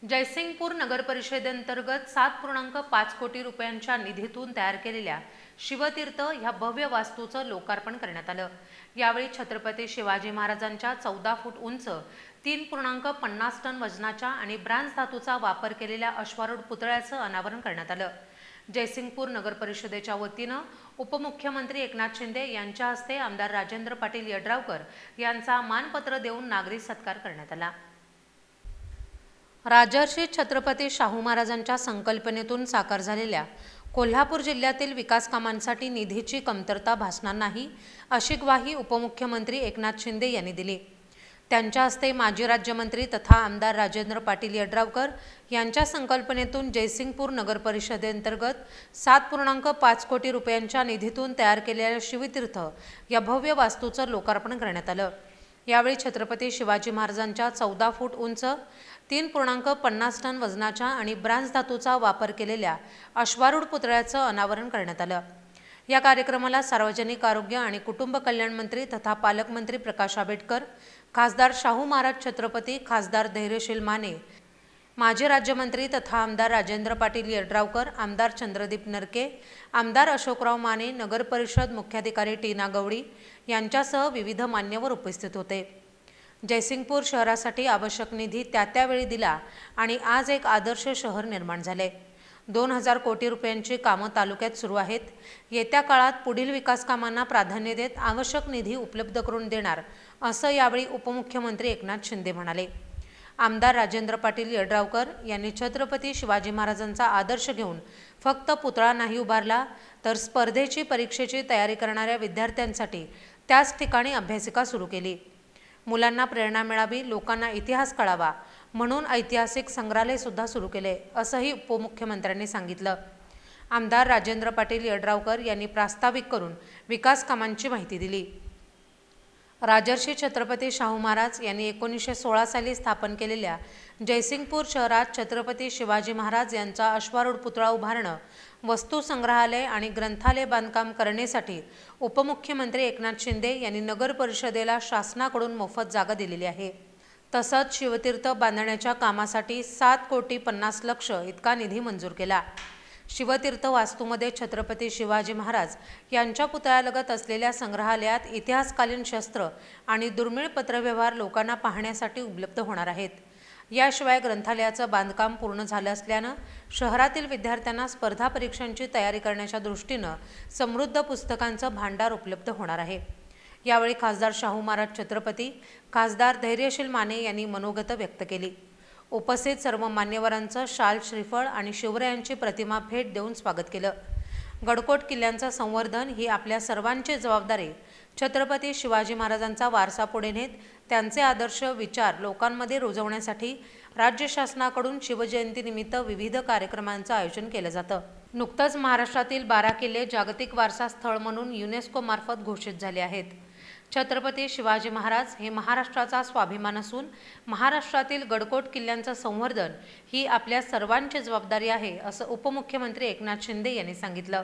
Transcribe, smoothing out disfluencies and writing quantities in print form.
जयसिंगपूर नगर परिषदेअंतर्गत 7.5 कोटी रुपयांच्या निधीतून तयार केलेल्या शिवतीर्थ ह्या भव्य वास्तूचं लोकार्पण करण्यात आलं। यावेळी छत्रपती शिवाजी महाराजांच्या 14 फूट उंच 3.50 टन वजनाच्या आणि ब्रांज धातूचा वापर केलेल्या अश्वारूढ पुतळ्याचं अनावरण करण्यात आलं। जयसिंगपूर नगर परिषदेच्या वतीनं उपमुख्यमंत्री एकनाथ शिंदे यांच्या हस्ते आमदार राजेंद्र पाटील यड्रावकर यांचा मानपत्र देऊन नागरी सत्कार करण्यात आला। राजर्षी छत्रपती शाहू महाराजांच्या संकल्पनेतून साकार झालेल्या कोल्हापूर जिल्ह्यातील विकास कामांसाठी निधीची कमतरता भासणार नाही, अशी ग्वाही उपमुख्यमंत्री एकनाथ शिंदे यांनी दिली। त्यांच्या हस्ते माजी राज्यमंत्री तथा आमदार राजेंद्र पाटील यड्रावकर यांच्या संकल्पनेतून जयसिंगपूर नगर परिषदेअंतर्गत 7.5 कोटी रुपयांच्या निधीतून तयार केलेल्या शिवतीर्थ या भव्य वास्तूचं लोकार्पण करण्यात आलं। यावेळी छत्रपती शिवाजी महाराजांच्या 14 फूट उंच 3.50 टन वजनाच्या आणि ब्रांज धातूचा वापर केलेल्या अश्वारूढ पुतळ्याचं अनावरण करण्यात आलं। या कार्यक्रमाला सार्वजनिक आरोग्य आणि कुटुंब कल्याण मंत्री तथा पालकमंत्री प्रकाश आंबेडकर, खासदार शाहू महाराज छत्रपती, खासदार धैर्यशील माने, माजी राज्यमंत्री तथा आमदार राजेंद्र पाटील यड्रावकर, आमदार चंद्रदीप नरके, आमदार अशोकराव माने, नगर परिषद मुख्याधिकारी टीना गवडी यांच्यासह विविध मान्यवर उपस्थित होते। जयसिंगपूर शहरासाठी आवश्यक निधी त्यावेळी दिला आणि आज एक आदर्श शहर निर्माण झाले। 2000 कोटी रुपयांची कामं तालुक्यात सुरू आहेत। येत्या काळात पुढील विकास कामांना प्राधान्य देत आवश्यक निधी उपलब्ध करून देणार, असं यावेळी उपमुख्यमंत्री एकनाथ शिंदे म्हणाले। आमदार राजेंद्र पाटील यड्रावकर यांनी छत्रपती शिवाजी महाराजांचा आदर्श घेऊन फक्त पुतळा नाही उभारला, तर स्पर्धेची परीक्षेची तयारी करणाऱ्या विद्यार्थ्यांसाठी त्याच ठिकाणी अभ्यासिका सुरू केली। मुलांना प्रेरणा मिळावी, लोकांना इतिहास कळावा म्हणून ऐतिहासिक संग्रहालय सुद्धा सुरू केले, असंही उपमुख्यमंत्र्यांनी सांगितलं। आमदार राजेंद्र पाटील यड्रावकर यांनी प्रास्ताविक करून विकास कामांची माहिती दिली। राजर्षी छत्रपती शाहू महाराज यांनी 1916 साली स्थापन केलेल्या जयसिंगपूर शहरात छत्रपती शिवाजी महाराज यांचा अश्वारूढ पुतळा उभारणं, वस्तू संग्रहालय आणि ग्रंथालय बांधकाम करण्यासाठी उपमुख्यमंत्री एकनाथ शिंदे यांनी नगर परिषदेला शासनाकडून मोफत जागा दिलेली आहे। तसंच शिवतीर्थ बांधण्याच्या कामासाठी 7,50,00,000 इतका निधी मंजूर केला। शिवतीर्थ वास्तूमध्ये छत्रपती शिवाजी महाराज यांच्या पुतळ्यालगत असलेल्या संग्रहालयात इतिहासकालीन शस्त्र आणि दुर्मिळ पत्रव्यवहार लोकांना पाहण्यासाठी उपलब्ध होणार आहेत। याशिवाय ग्रंथालयाचं बांधकाम पूर्ण झालं असल्यानं शहरातील विद्यार्थ्यांना स्पर्धा परीक्षांची तयारी करण्याच्या दृष्टीनं समृद्ध पुस्तकांचं भांडार उपलब्ध होणार आहे। यावेळी खासदार शाहू महाराज छत्रपती, खासदार धैर्यशील माने यांनी मनोगत व्यक्त केली। उपस्थित सर्व मान्यवरांचं शाल, श्रीफळ आणि शिवरायांची प्रतिमा भेट देऊन स्वागत केलं। गडकोट किल्ल्यांचं संवर्धन ही आपल्या सर्वांची जबाबदारी। छत्रपती शिवाजी महाराजांचा वारसा पुढे नेत त्यांचे आदर्श विचार लोकांमध्ये रुजवण्यासाठी राज्य शासनाकडून शिवजयंतीनिमित्त विविध कार्यक्रमांचं आयोजन केलं जातं। नुकतंच महाराष्ट्रातील 12 किल्ले जागतिक वारसा स्थळ म्हणून युनेस्को मार्फत घोषित झाले आहेत। छत्रपती शिवाजी महाराज हे महाराष्ट्राचा स्वाभिमान असून महाराष्ट्रातील गडकोट किल्ल्यांचं संवर्धन ही आपल्या सर्वांची जबाबदारी आहे, असं उपमुख्यमंत्री एकनाथ शिंदे यांनी सांगितलं।